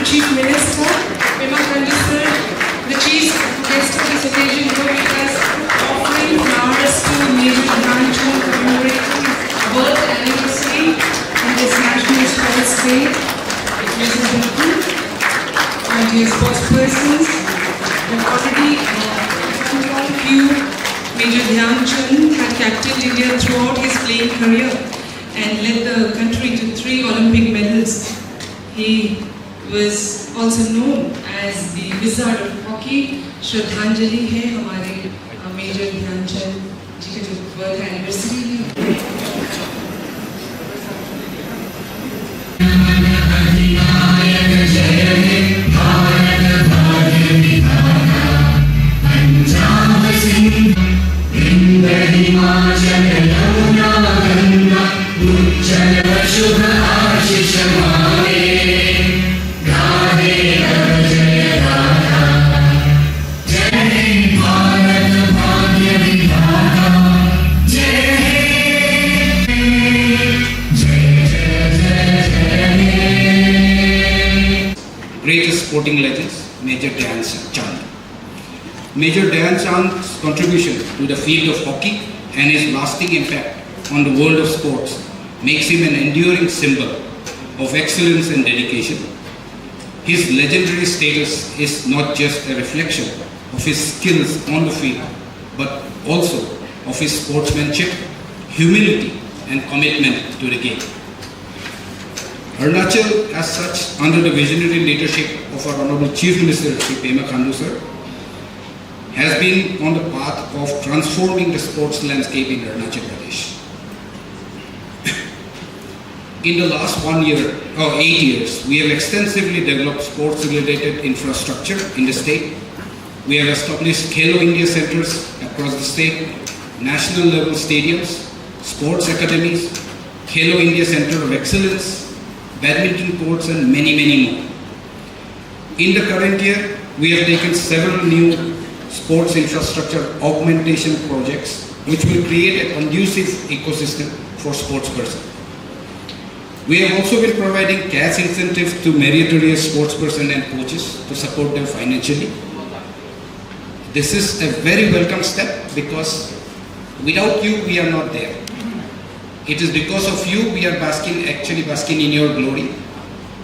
Honorable Chief Minister, Pema Khandu sir, the chief guest of this occasion, who with us offering flowers to Major Dhyan Chand commemorating birth anniversary in this National Sports Day. Ladies and gentlemen, my dear sportspersons, we have already informed you Major Dhyan Chand had captained India throughout his playing career and led the country to 3 Olympic medals. He was also known as the Wizard of Hockey. श्रद्धांजलि है हमारे major Dhyanchand जी का जो birth anniversary है। Greatest sporting legends, Major Dhyan Chand. Major Dhyan Chand's contribution to the field of hockey and his lasting impact on the world of sports makes him an enduring symbol of excellence and dedication. His legendary status is not just a reflection of his skills on the field, but also of his sportsmanship, humility, and commitment to the game. Arunachal, as such, under the visionary leadership of our Honorable Chief Minister, Shri Pema Khandu sir, has been on the path of transforming the sports landscape in Arunachal Pradesh. In the last 8 years, we have extensively developed sports-related infrastructure in the state. We have established Khelo India centers across the state, national level stadiums, sports academies, Khelo India Center of Excellence, badminton courts, and many more. In the current year, we have taken several new sports infrastructure augmentation projects which will create a conducive ecosystem for sportspersons. We have also been providing cash incentives to meritorious sportspersons and coaches to support them financially. This is a very welcome step because without you, we are not there. It is because of you we are actually basking in your glory.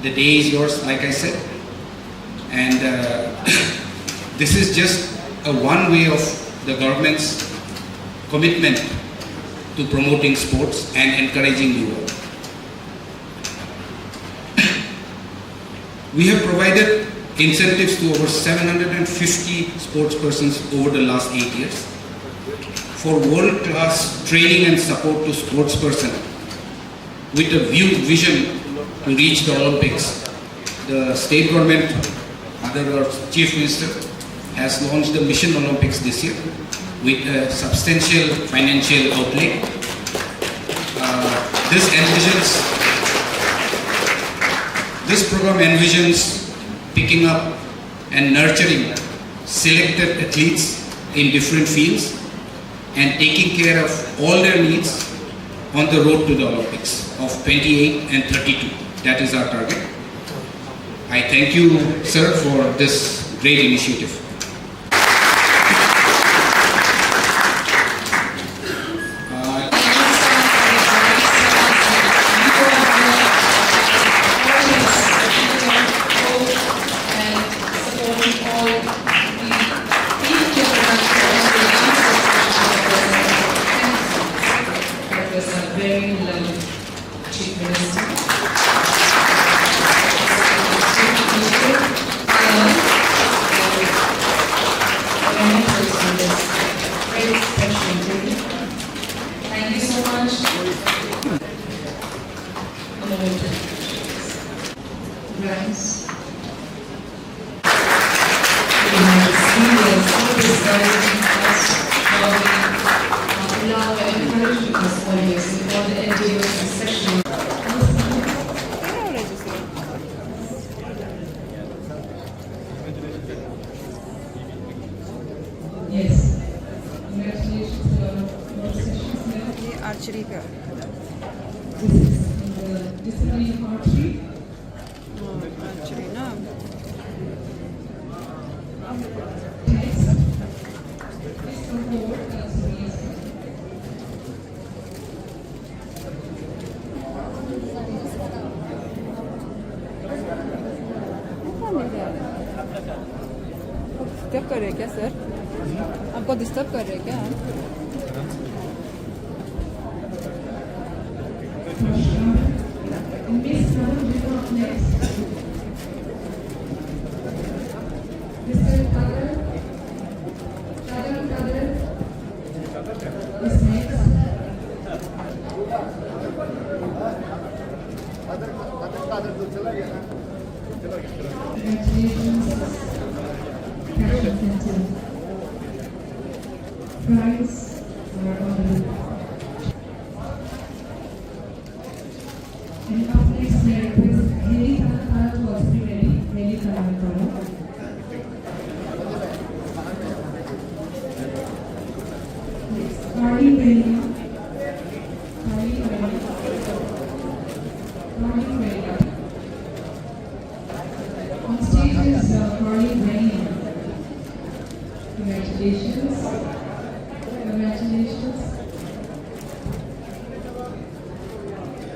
The day is yours, like I said. And this is just one way of the government's commitment to promoting sports and encouraging you all. We have provided incentives to over 750 sportspersons over the last 8 years for world-class training and support to sportspersons with a vision to reach the Olympics. The state government, under our Chief Minister, has launched the Mission Olympics this year with a substantial financial outlay. This program envisions picking up and nurturing selected athletes in different fields and taking care of all their needs on the road to the Olympics of 28 and 32. That is our target. I thank you, sir, for this great initiative. Very lovely Chief Minister. Very special day. Thank you so much. A moment. Rise. We have seen the service love and encouragement us always in all the NGOs and sections. Yes. Congratulations to our sessions here. ये archery का This is in the discipline of archery. Actually, no. Disturb कर रहे हैं क्या sir? आपको disturb कर रहे हैं क्या? Prize for honor. And up next, may I request Heli Kanakara to also be ready. Heli Kanakara. Next, Carly Vela. Carly Vela. Carly Vela. On stage is Carly Vela. Congratulations. Congratulations.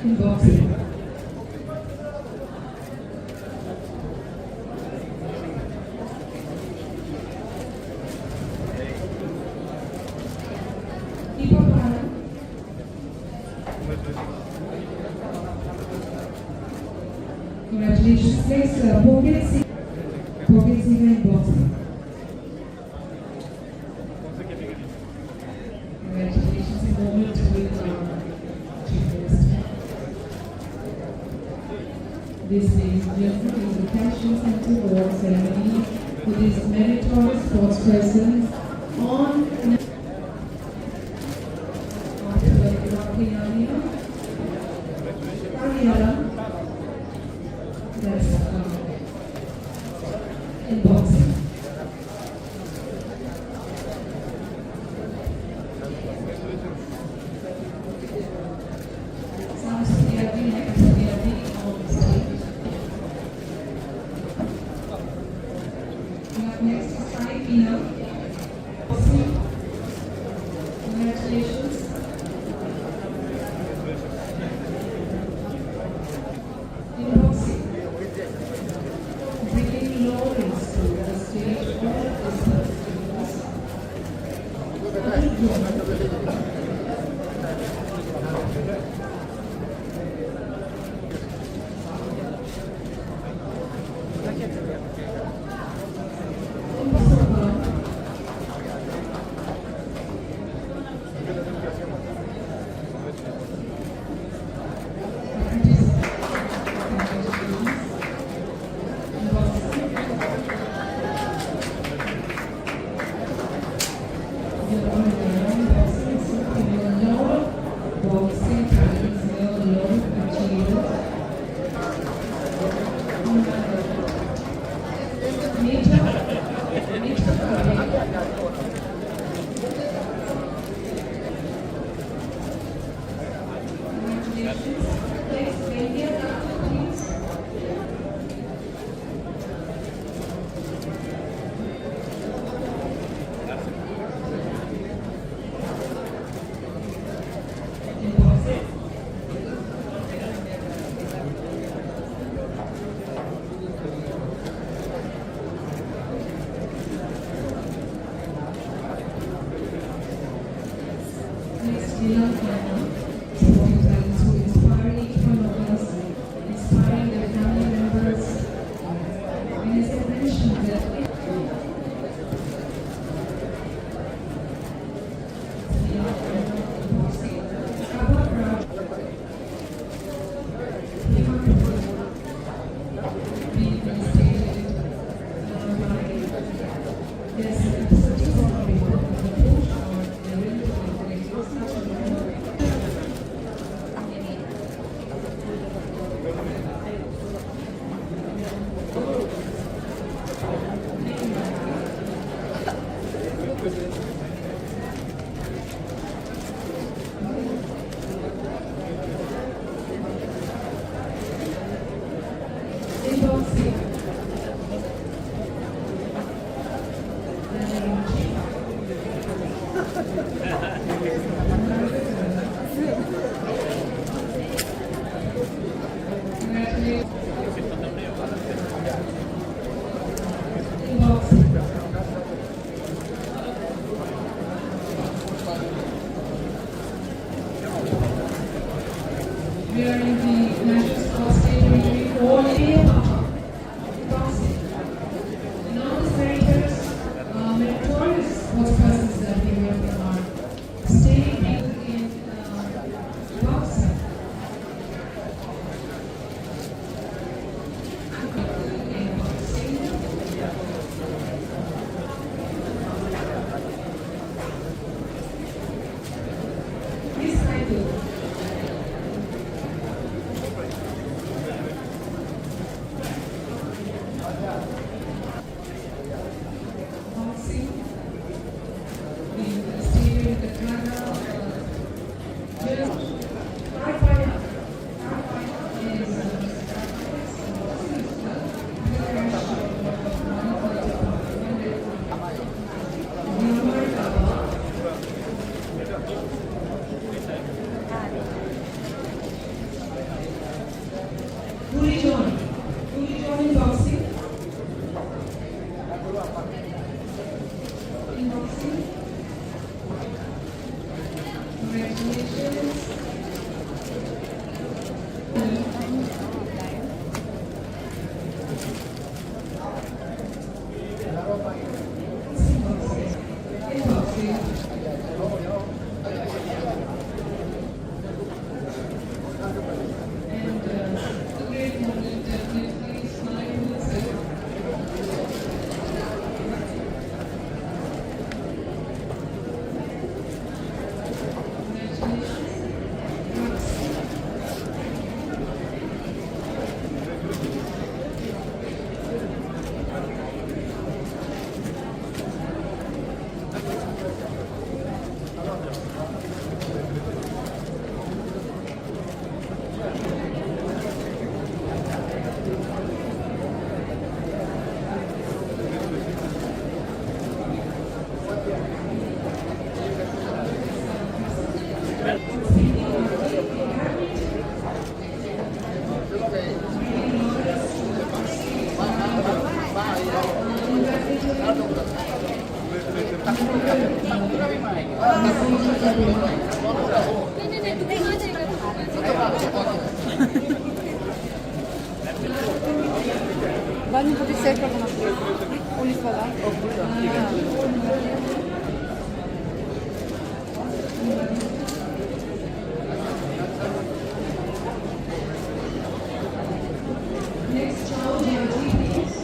In boxing. Keep up, Anna. Congratulations. Next, Pocket Singer in boxing. Congratulations, a moment with Chief Minister. This, ladies and gentlemen, is the Passion Center Award ceremony for these meritorious sportspersons on that's in boxing. Next is Sai Pina. Congratulations. In boxing, bringing Lawrence to the stage wearing the national sports stadium all day boxing. And all the senators, meritorious sportspersons that we have are staying in boxing. Please thank you. Boxing, the stadium, the Canada, just Puri John in boxing. In boxing. Congratulations. In boxing. And the great moment definitely smiles. बाद में खुद set करना police वाला Next child, please.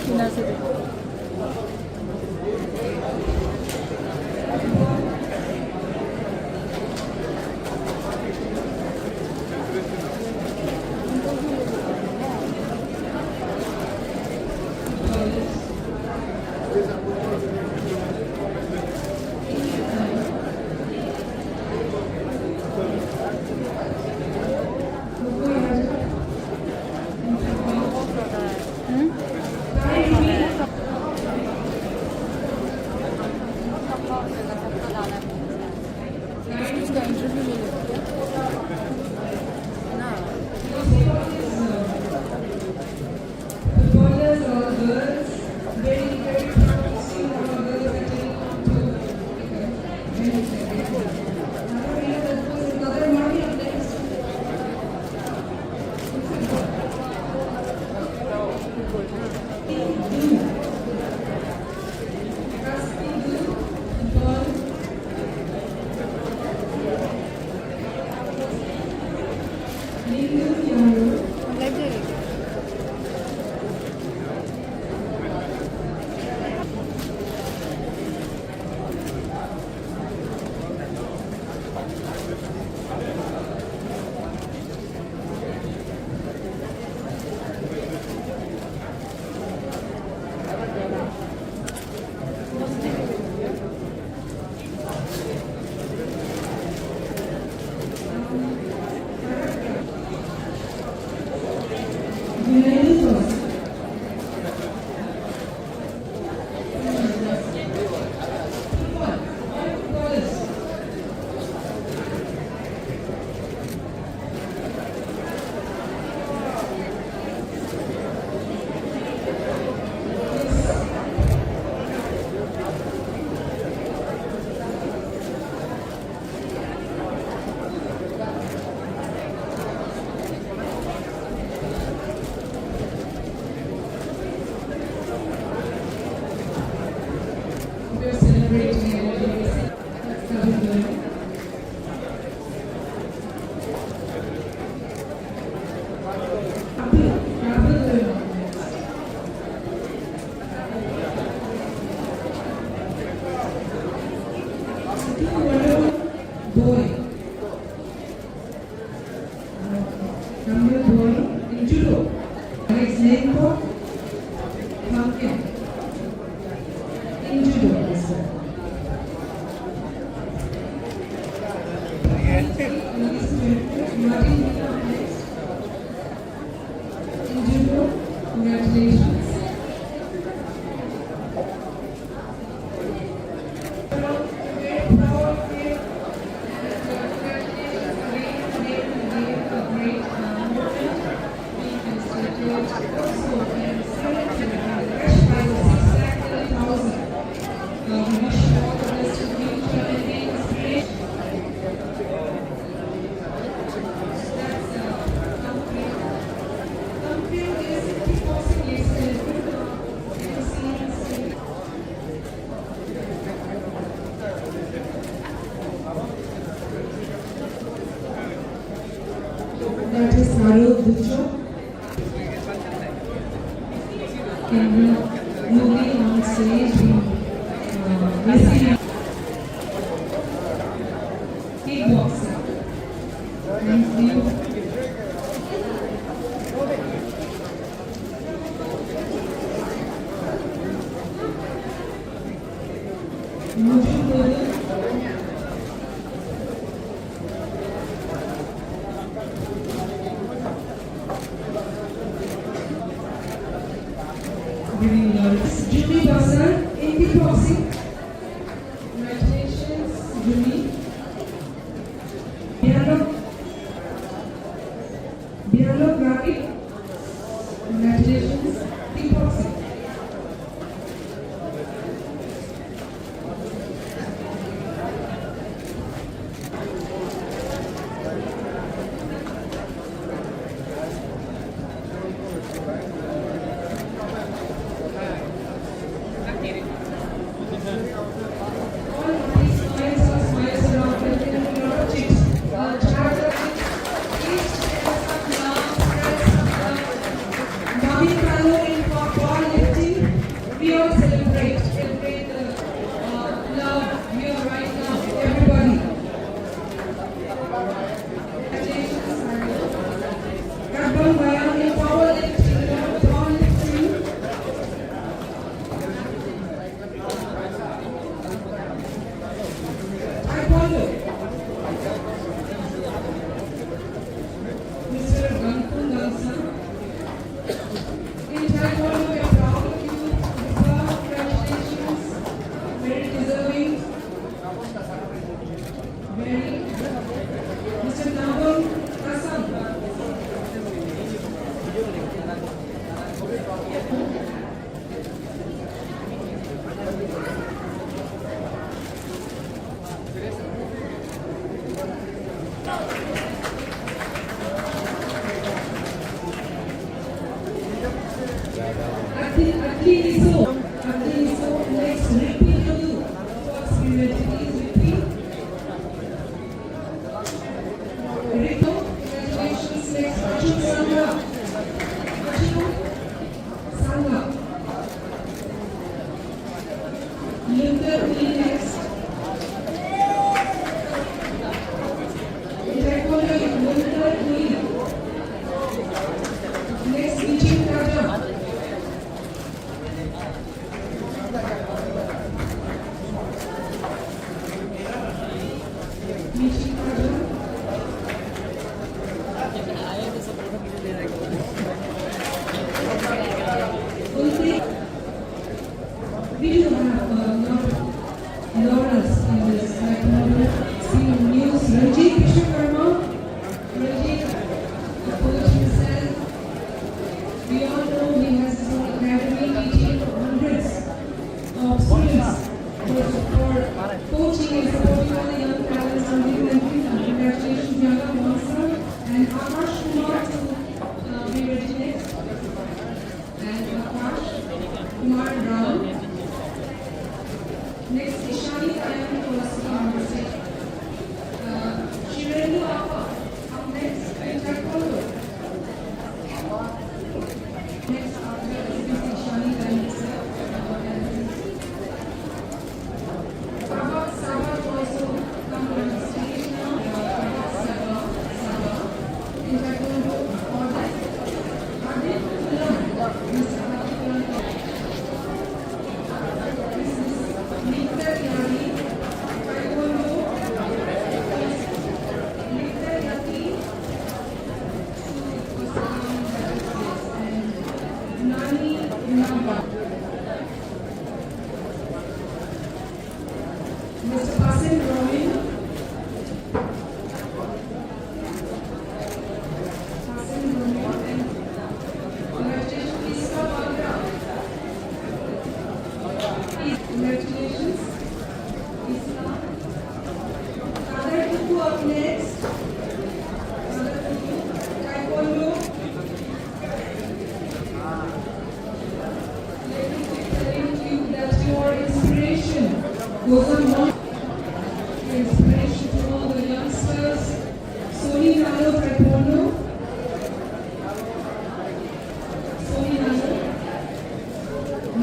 किनारे से देखो boy. Number boy in judo. Alex Lenko, pumpkin. In judo as well. Martin next. In judo, congratulations. That is Harold Ducho. And moving on stage, receiving kickboxer. Thank you. Moving forward. Jimmy Basar in kickboxing. Congratulations, Jimmy. Bialo Graphic. Congratulations, kickboxing. We all celebrate the love here right now, everybody. Gabon Bayan in powerlifting, Taekwondo. Mr. Gankun Dansa. In Taekwondo, we are proud of you. Congratulations. Very deserving. Very. Mr. Nabam Kasam. Atli Niso, next repeat to do. First period, please repeat. Rito, congratulations, next Arjun Sangha. Arjun Sangha. Linda Uli next. Taekwondo, Linda Uli. Next, Vijay Raja. We do have laurels in this seen news. Ranjit Vishwakarma, Ranjit, the coach himself. We all know he has his own academy teaching hundreds of students for coaching and supporting all the young talents on the country. Congratulations, Yaga Monsa and Akash Kumar to be ready next. And Akash Kumar Rao. Next, Ishani Kayan was on stage. Shirendu Appa, up next, in Taekwondo. Next, after is Ishani Kayan itself. Sabat also come on stage. Congratulations. Islam. Other two up next. Other two. Taekwondo. Let me keep telling you that your inspiration goes on more. Inspiration to all the youngsters. Soni Nalo Taekwondo. Soni Nalo.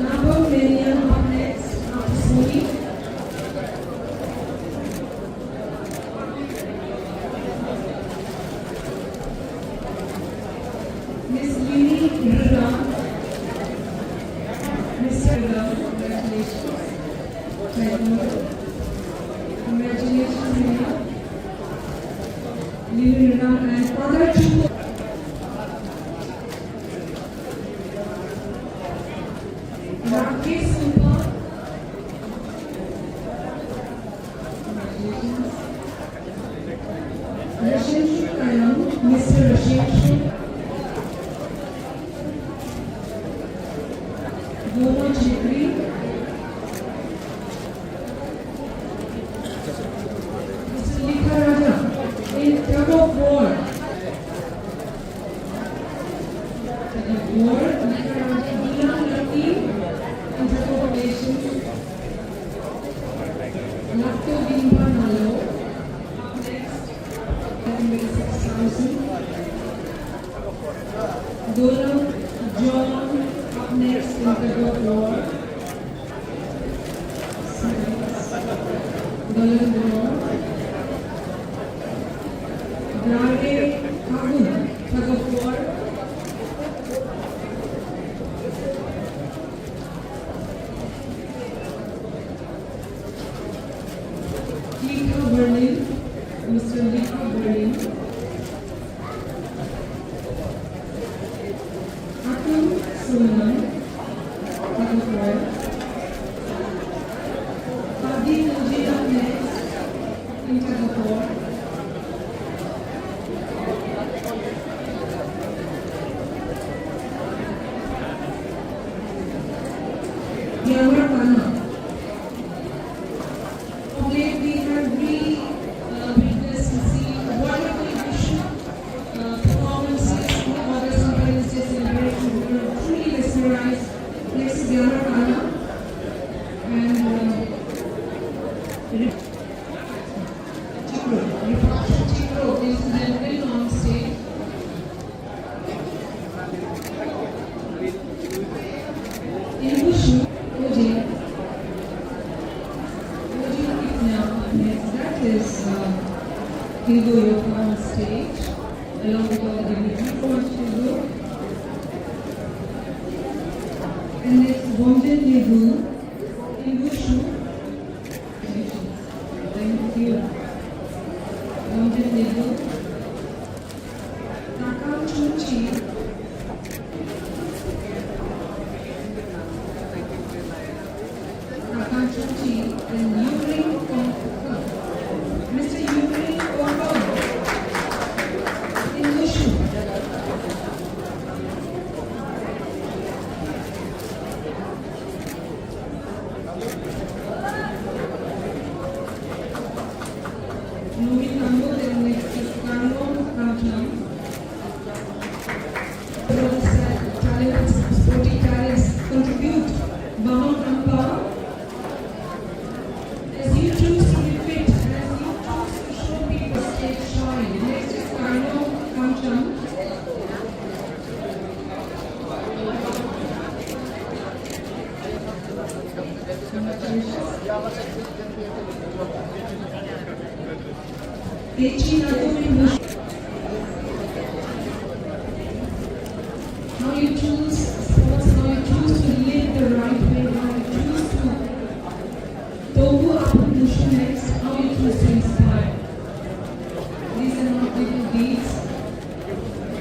Nabo Menian up next after Soni. Miss Lini Rida. Mr. Rida, congratulations. Taekwondo. Congratulations, Rida. Lini Rida and other two. Rakesh Sumpa. Congratulations. Rashinshu Kayam, Mr. Rashinshu. Goma Chitri. Mr. Likha Raja in tug of war. Tug of war, Likha Raja, Ilan Lucky in tug of nations. Lakto Bimba Nalo. Up next, 6,000. Golab John up next in tug of war. Golab John. Grade Kabul, tug of war. Lika Berlin, Mr. Lika Berlin. Atul Sulman, tug of war. Adi Mujib up next in tug of war. Yamar Kana. Of late we have witnessed and seen wonderful performances in August Independence Day celebration. We were truly mesmerized. Next is Yamar Kana and Chikro. Vipaksha Chikro is then on stage. In Wushu, Oji. That is Hindu Yoga on stage, along with all the dignitaries from Hindu. And it's Wonjin Nehu in Wushu. Thank you. Wonjin Nehu. Takam Chuchi. Takam Chuchi and Yuri Kongka. Mr. Yuri Kongka in Wushu. Moving on, then next is Karnam Kamcham. Talents, sporty talents contribute. Baham Kampa. As you choose to be fit, as you choose to show people stage shine. Next is Karnam Kamcham. Techi Nadumi Bush. How you choose sports, how you choose to live the right way, how you choose to Tobu Apu Bushu next, how you choose to inspire. These are not little deeds.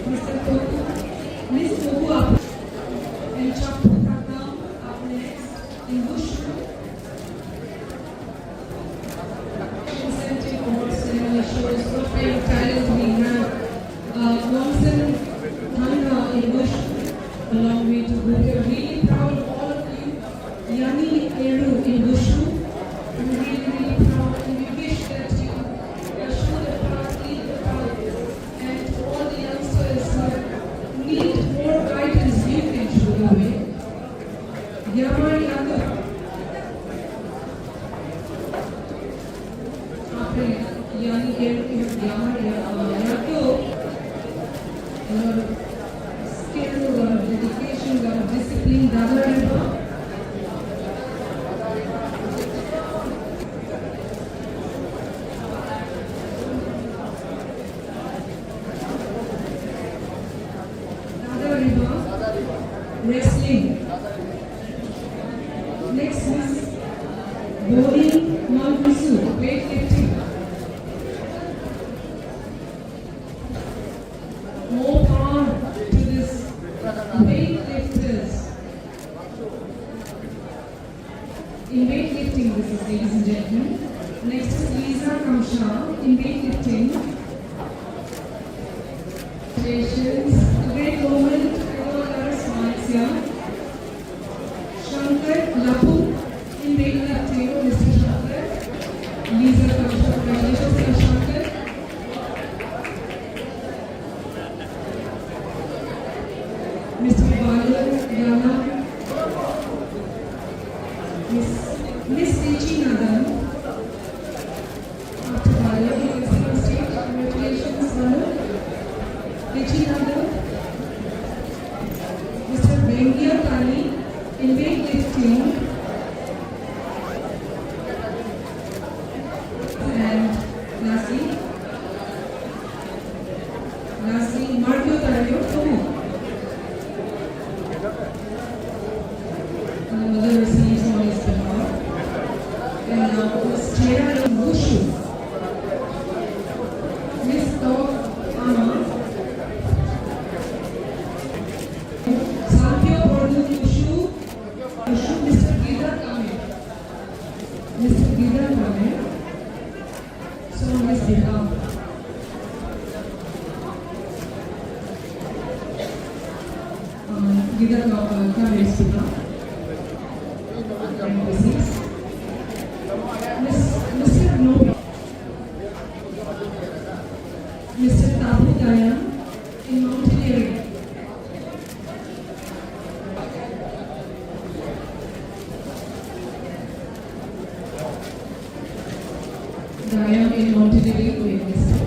Mr. Tobu, Miss Tobu Apu and Chapu Kakam up next in Bushu. Incentive Awards ceremony shows what kind of talent we have. Wamsan Thanga in Bushu, along with Bhutan. Really proud of all of you. Yani Eru Yama Yadav. After Yani gave Yama Yadav, your skill, your dedication, your discipline, Dada. Wrestling. Next is bowling, Mankusu, weightlifting. More power to this weightlifters. In weightlifting, this is, ladies and gentlemen. Next is Lisa Kamsha in weightlifting. Congratulations, great moment. Shankar Lapu in weightlifting, Mr. Shankar. Lisa Kamsha, congratulations, Shankar. Mr. Balu Yana. Miss Richi Nadan. After Balu, he is on stage. Congratulations, Balu. Richi Nadan. Mr. Bengia Kani in weightlifting. And lastly, Marco Tario Tomo. Another receives on his behalf. And now Miss Jera in Wushu. Miss Dog Ama. Sampio Bordu Wushu. Mr. Gidar Kame. Mr. Gidar Kame. So on his behalf. Gidar Kame's behalf. Mr. No. Mr. Tabu Dayan in mountaineering. Dayan in mountaineering with Mr.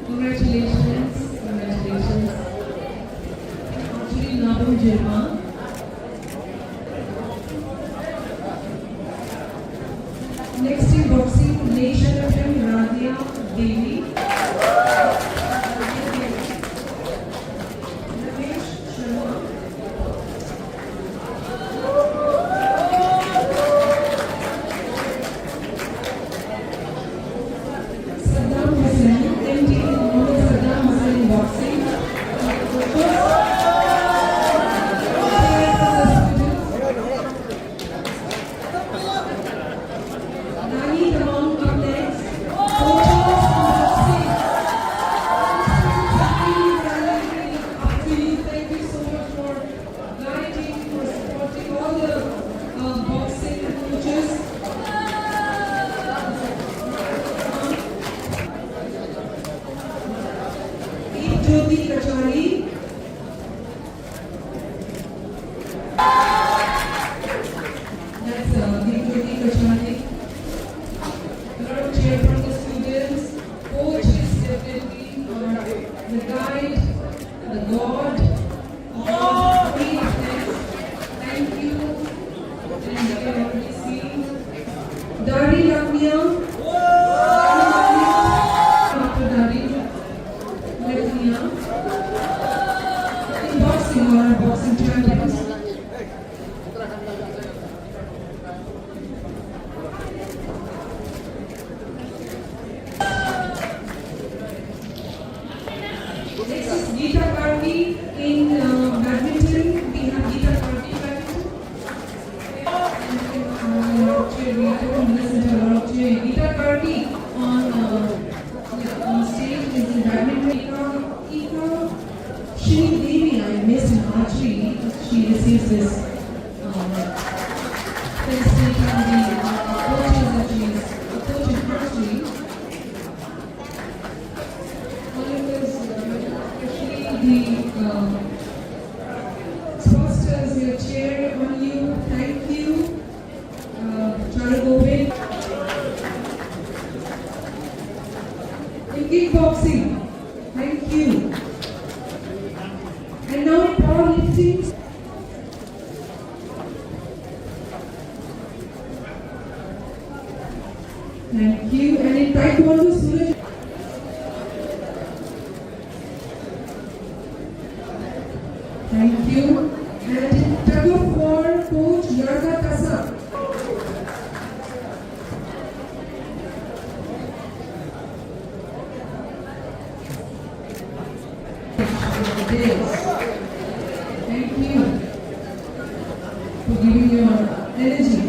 Congratulations, congratulations. Actually, Nabu Jirma. Next in boxing, Nation FM Radhya Devi. Ramesh Sharma. Saddam Hussain, MD Mohammed Saddam Hussain boxing. Nani Tamam up next. Coaches boxing. Thank you so much for guiding, for supporting all the boxing coaches. Jyoti Kachari. That's Jyoti Kachari. A lot of cheer from the students. Coach is definitely the guide, the god of fitness. Thank you. And you can already see Dari Lamia. After Dari Lamia. In boxing or boxing champions. Next is Geeta Karti in badminton. We have Geeta Karti badminton. We don't listen to a lot of cheering. Geeta Karti on stage is in badminton. Ika Shri Devi, I missed in archery. She receives this felicitation from the coaches that she is a coach in archery. All of this, especially the sportsters Thank you. And in Taekwondo, Suraj. Thank you. And in tug of war, Coach Yarda Kasa. Thank you for giving your energy.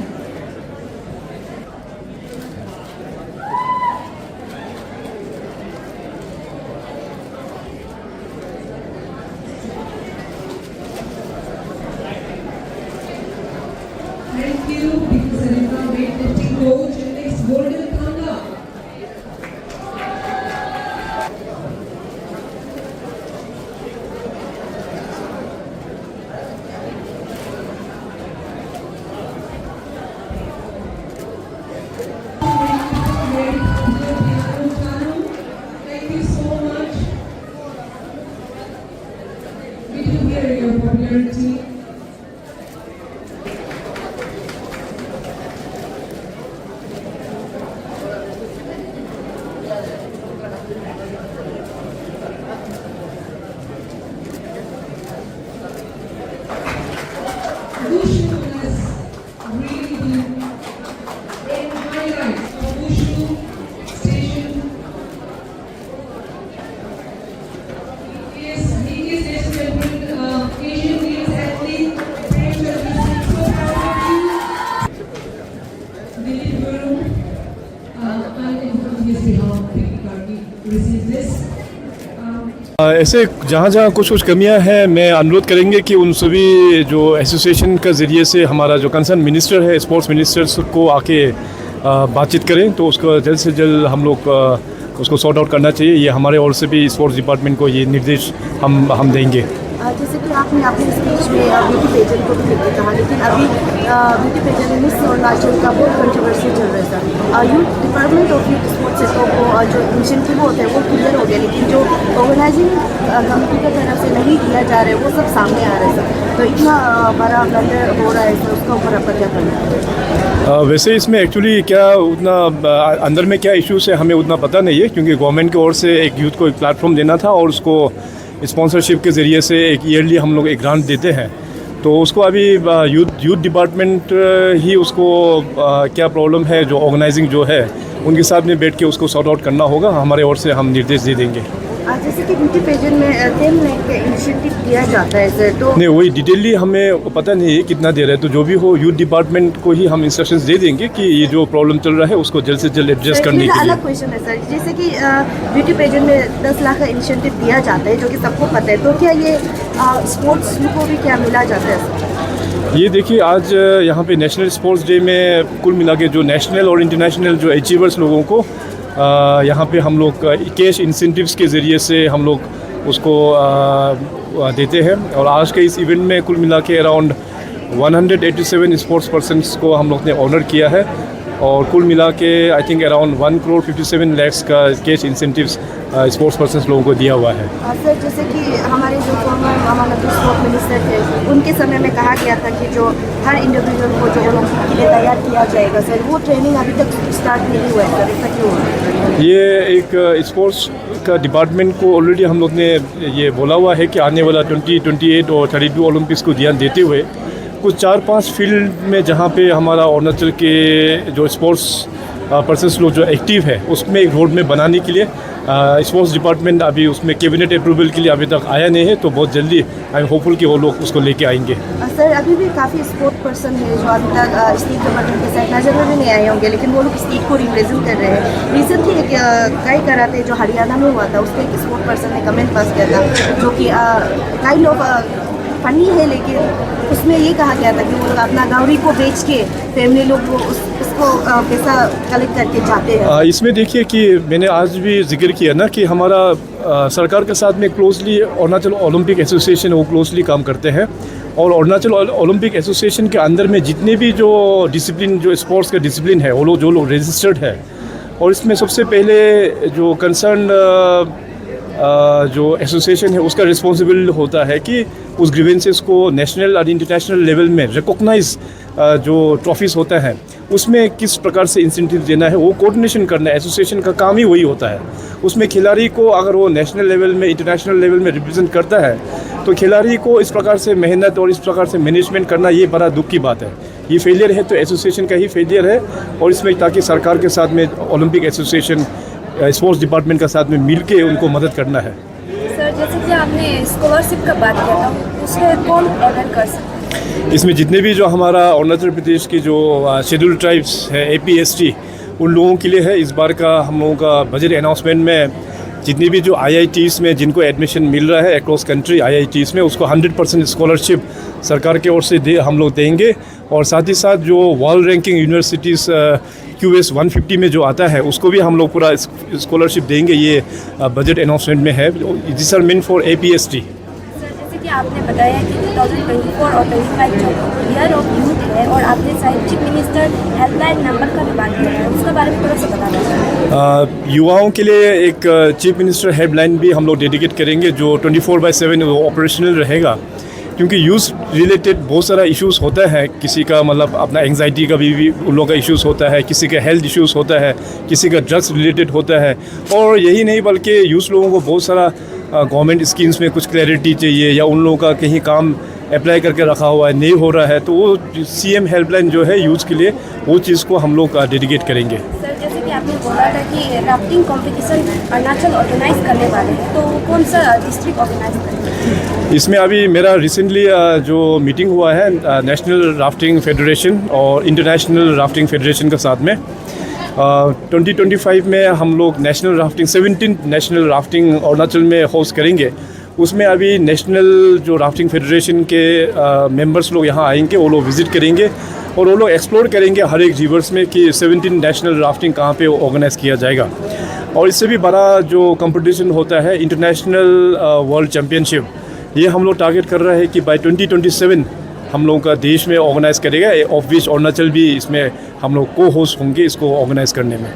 Thank you, because Sarita weightlifting coach and next Golden Thanga. Thank you so much. We do hear your popularity. Wushu has really been a highlight of Wushu Station. He is national champion, Asian Games athlete, Prem Chandra. So proud of you. Dilip Guru, on his behalf, receive this. ऐसे जहाँ जहाँ कुछ कुछ कमियाँ हैं, मैं अनुरोध करेंगे कि उन सभी जो एसोसिएशन का ज़रिए से हमारा जो कंसर्न मिनिस्टर है, स्पोर्ट्स मिनिस्टर को आके बातचीत करें, तो उसको जल्द से जल्द हम लोग उसको सॉर्ट आउट करना चाहिए। ये हमारे ओर से भी स्पोर्ट्स डिपार्टमेंट को ये निर्देश हम देंगे। जैसे कि आपने अपने स्पीच में ब्यूटी पेजेंट को भी लेकर कहा, लेकिन अभी ब्यूटी पेजेंट में मिस अरुणाचल का बहुत कंट्रोवर्सी चल रहा था। Youth department of youth sports sector को जो इनिशिएटिव होते हैं वो क्लियर हो गया, लेकिन जो ऑर्गेनाइजिंग कमेटी की तरफ से नहीं किया जा रहा है वो सब सामने आ रहा है। तो इतना बड़ा ब्लंडर हो रहा है, तो उसका ऊपर आपका क्या करना है? वैसे इसमें एक्चुअली क्या उतना अंदर में क्या इश्यूज है हमें उतना पता नहीं है, क्योंकि गवर्नमेंट की ओर से एक यूथ को एक प्लेटफॉर्म देना था और उसको स्पॉन्सरशिप के ज़रिए से एक ईयरली हम लोग एक ग्रांट देते हैं। तो उसको अभी यूथ डिपार्टमेंट ही उसको क्या प्रॉब्लम है, जो ऑर्गेनाइजिंग जो है उनके साथ में बैठ के उसको सॉर्ट आउट करना होगा। हमारे ओर से हम निर्देश दे देंगे। जैसे कि ब्यूटी पेजेंट में 10 लाख का इनिशिएटिव दिया जाता है सर, तो नहीं वही डिटेलली हमें पता नहीं है कितना दे रहा है, तो जो भी हो यूथ डिपार्टमेंट को ही हम इंस्ट्रक्शंस दे देंगे कि ये जो प्रॉब्लम चल रहा है उसको जल्द से जल्द एडजस्ट करने के लिए। अलग क्वेश्चन है सर, जैसे कि ब्यूटी पेजेंट में 10 लाख का इनिशिएटिव दिया जाता है जो कि सबको पता है, तो क्या ये स्पोर्ट्स को भी क्या मिला जाता है सर? ये देखिए आज यहाँ पे नेशनल स्पोर्ट्स डे में कुल मिला के जो नेशनल और इंटरनेशनल जो अचीवर्स लोगों को यहाँ पे हम लोग कैश इंसेंटिव्स के ज़रिए से हम लोग उसको देते हैं। और आज के इस इवेंट में कुल मिला के अराउंड 187 स्पोर्ट्स पर्सन्स को हम लोग ने ऑनर किया है, और कुल मिला के आई थिंक अराउंड 1,57 lakhs का कैश इंसेंटिव्स स्पोर्ट्स पर्सन्स लोगों को दिया हुआ है। सर जैसे कि हमारे जो फॉर्मर हमारा जो स्पोर्ट्स मिनिस्टर थे, उनके समय में कहा गया था कि जो हर इंडिविजुअल को जो ओलंपिक के लिए तैयार किया जाएगा सर, वो ट्रेनिंग अभी तक स्टार्ट नहीं हुआ है सर, ऐसा क्यों? ये एक स्पोर्ट्स का डिपार्टमेंट को ऑलरेडी हम लोग ने ये बोला हुआ है कि आने वाला 2028 और 32 ओलंपिक्स को ध्यान देते हुए कुछ 4-5 फील्ड में जहाँ पे हमारा अरुणाचल के जो स्पोर्ट्स पर्सन्स लोग जो एक्टिव है उसमें एक रोड में बनाने के लिए स्पोर्ट्स डिपार्टमेंट अभी उसमें कैबिनेट अप्रूवल के लिए अभी तक आया नहीं है, तो बहुत जल्दी आई एम होपफुल कि वो लोग उसको लेके आएंगे। सर अभी भी काफ़ी स्पोर्ट पर्सन है जो अभी तक स्टेट गवर्नमेंट के साथ नजर में भी नहीं आए होंगे, लेकिन वो लोग स्टेट को रिप्रेजेंट कर रहे हैं। रिसेंटली एक कई कराते जो हरियाणा में हुआ था, उसके एक स्पोर्ट पर्सन ने कमेंट पास किया था जो कि काइंड ऑफ फनी है, लेकिन उसमें ये कहा गया था कि वो लोग अपना गावरी को बेच के फैमिली लोग वो उसको पैसा कलेक्ट करके जाते हैं। इसमें देखिए कि मैंने आज भी जिक्र किया ना कि हमारा सरकार के साथ में क्लोजली अरुणाचल ओलंपिक एसोसिएशन वो क्लोजली काम करते हैं, और अरुणाचल ओलंपिक एसोसिएशन के अंदर में जितने भी जो डिसिप्लिन जो स्पोर्ट्स का डिसिप्लिन है वो लोग रजिस्टर्ड है। और इसमें सबसे पहले जो कंसर्न जो एसोसिएशन है उसका रिस्पॉन्सिबल होता है कि उस ग्रीवेंसेस को नेशनल और इंटरनेशनल लेवल में रिकॉग्नाइज जो ट्रॉफीज़ होता है उसमें किस प्रकार से इंसेंटिव देना है, वो कोऑर्डिनेशन करना है। एसोसिएशन का काम ही वही होता है। उसमें खिलाड़ी को अगर वो नेशनल लेवल में, इंटरनेशनल लेवल में रिप्रेजेंट करता है तो खिलाड़ी को इस प्रकार से मेहनत और इस प्रकार से मैनेजमेंट करना ये बड़ा दुख की बात है। ये फेलियर है तो एसोसिएशन का ही फेलियर है, और इसमें ताकि सरकार के साथ में ओलंपिक एसोसिएशन, स्पोर्ट्स डिपार्टमेंट के साथ में मिल के उनको मदद करना है। सर, जैसे कि आपने स्कॉलरशिप का बात किया था, उसमें कौन अवेल कर सकते हैं? इसमें जितने भी जो हमारा अरुणाचल प्रदेश की जो शेड्यूल्ड ट्राइब्स है APST, उन लोगों के लिए है। इस बार का हम लोगों का बजट अनाउंसमेंट में जितनी भी जो IITs में जिनको एडमिशन मिल रहा है अक्रॉस कंट्री IITs में, उसको 100% स्कॉलरशिप सरकार की ओर से हम लोग देंगे। और साथ ही साथ जो वर्ल्ड रैंकिंग यूनिवर्सिटीज़ QS 150 में जो आता है उसको भी हम लोग पूरा स्कॉलरशिप देंगे। ये बजट अनाउंसमेंट में है। This are meant for APST। जैसे कि आपने बताया कि 2024 और 25 जो ईयर ऑफ यूथ है, और आपने शायद चीफ मिनिस्टर हेल्पलाइन नंबर का भी बात किया है, उसके बारे में थोड़ा सा बता दीजिए। युवाओं के लिए एक चीफ मिनिस्टर हेल्पलाइन भी हम लोग डेडिकेट करेंगे जो 24/7 ऑपरेशनल रहेगा, क्योंकि यूथ रिलेटेड बहुत सारा इश्यूज़ होता है। किसी का मतलब अपना एंग्जाइटी का भी उन लोगों का इश्यूज़ होता है, किसी का हेल्थ इश्यूज़ होता है, किसी का ड्रग्स रिलेटेड होता है। और यही नहीं बल्कि यूथ लोगों को बहुत सारा गवर्नमेंट स्कीम्स में कुछ क्लैरिटी चाहिए, या उन लोगों का कहीं काम अप्लाई करके रखा हुआ है नहीं हो रहा है, तो वो CM हेल्पलाइन जो है यूथ के लिए, वो चीज़ को हम लोग डेडिकेट करेंगे। सर, जैसे कि आपने बोला था कि राफ्टिंग कंपटीशन अरुणाचल ऑर्गेनाइज करने वाले हैं, तो कौन सा डिस्ट्रिक्ट ऑर्गेनाइज करेंगे? इसमें अभी मेरा रिसेंटली जो मीटिंग हुआ है नेशनल राफ्टिंग फेडरेशन और इंटरनेशनल राफ्टिंग फेडरेशन के साथ में, 2025 में हम लोग national rafting 17 national rafting Arunachal में होस्ट करेंगे। उसमें अभी नेशनल जो राफ्टिंग फेडरेशन के मेंबर्स लोग यहाँ आएंगे, वो लोग विज़िट करेंगे और वो लोग एक्सप्लोर करेंगे हर एक रिवर्स में कि 17 नेशनल राफ्टिंग कहाँ पे ऑर्गेनाइज़ किया जाएगा। और इससे भी बड़ा जो कंपटीशन होता है इंटरनेशनल वर्ल्ड चैम्पियनशिप, ये हम लोग टारगेट कर रहे हैं कि बाय 2027 हम लोगों का देश में ऑर्गेनाइज़ करेगा, ऑफ विच अरुणाचल भी इसमें हम लोग को होस्ट होंगे इसको ऑर्गेनाइज़ करने में।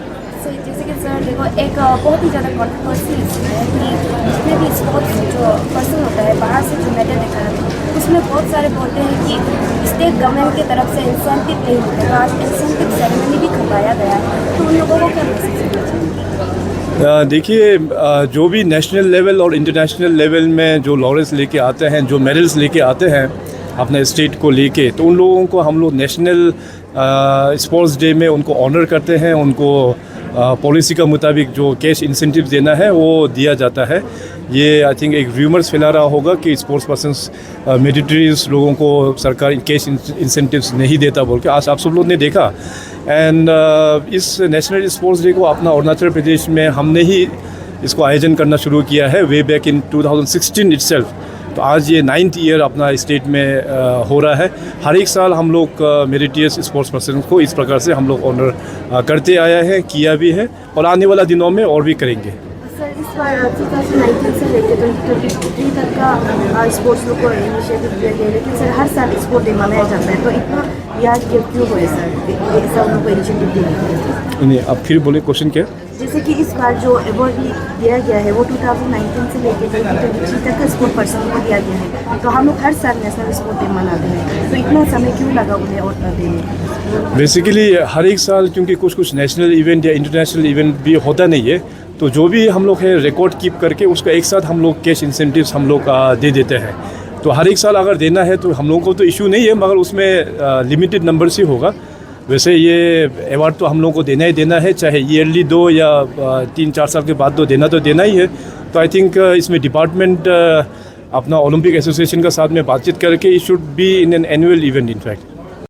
जैसे कि सर देखो, एक बहुत ही ज़्यादा कॉन्ट्रोवर्सी है कि जितने भी स्पोर्ट्स जो पर्सन होता है बाहर से जो मेडल लेकर आते हैं, उसमें बहुत सारे बोलते हैं कि स्टेट गवर्नमेंट की तरफ से इंसेंटिव नहीं होते। आज इंसेंटिव सेरेमनी भी करवाया गया है, तो उन लोगों को क्या मैसेज देना चाहिए? देखिए, जो भी नेशनल लेवल और इंटरनेशनल लेवल में जो लॉरेंस लेके आते हैं, जो मेडल्स लेके आते हैं अपने स्टेट को लेके, तो उन लोगों को हम लोग नेशनल स्पोर्ट्स डे में उनको ऑनर करते हैं। उनको पॉलिसी का मुताबिक जो कैश इंसेंटिव देना है वो दिया जाता है। ये आई थिंक एक रूमर्स फैला रहा होगा कि स्पोर्ट्स पर्सन्स मिलिट्रीज लोगों को सरकार कैश इंसेंटिव्स नहीं देता बोल के। आज आप सब लोग ने देखा। एंड इस नेशनल स्पोर्ट्स डे को अपना अरुणाचल प्रदेश में हमने ही इसको आयोजन करना शुरू किया है वे बैक इन 2016 इटसेल्फ। तो आज ये 9th ईयर अपना स्टेट में हो रहा है। हर एक साल हम लोग मेरिटियस स्पोर्ट्स पर्सन को इस प्रकार से हम लोग ऑनर करते आया है, किया भी है और आने वाला दिनों में और भी करेंगे। सर, इस बार 2019 से लेकर 2023 तक का स्पोर्ट्स लोग को इनिशिएटिव दिया गया, लेकिन सर हर साल स्पोर्ट डे मनाया जाता है, तो इतना याद क्यों हुए सर ऐसा उन लोग को इनिशिएटिव दिया? नहीं, आप फिर बोले क्वेश्चन क्या? जैसे कि इस बार जो अवार्ड दिया गया है वो 2019 से लेकर 2023 तक का स्पोर्ट पर्सन को दिया गया है, तो हम लोग हर साल नेशनल स्पोर्ट डे मनाते हैं, तो इतना समय क्यों लगा उन्हें और देने? बेसिकली हर एक साल क्योंकि कुछ नेशनल इवेंट या इंटरनेशनल इवेंट भी होता नहीं है, तो जो भी हम लोग है रिकॉर्ड कीप करके उसका एक साथ हम लोग कैश इंसेंटिव्स हम लोग दे देते हैं। तो हर एक साल अगर देना है तो हम लोगों को तो इशू नहीं है, मगर उसमें लिमिटेड नंबर से होगा। वैसे ये अवार्ड तो हम लोगों को देना ही देना है, चाहे ईयरली 2 या 3-4 साल के बाद तो देना ही है। तो आई थिंक इसमें डिपार्टमेंट अपना ओलंपिक एसोसिएशन के साथ में बातचीत करके it should be in an annual event in fact.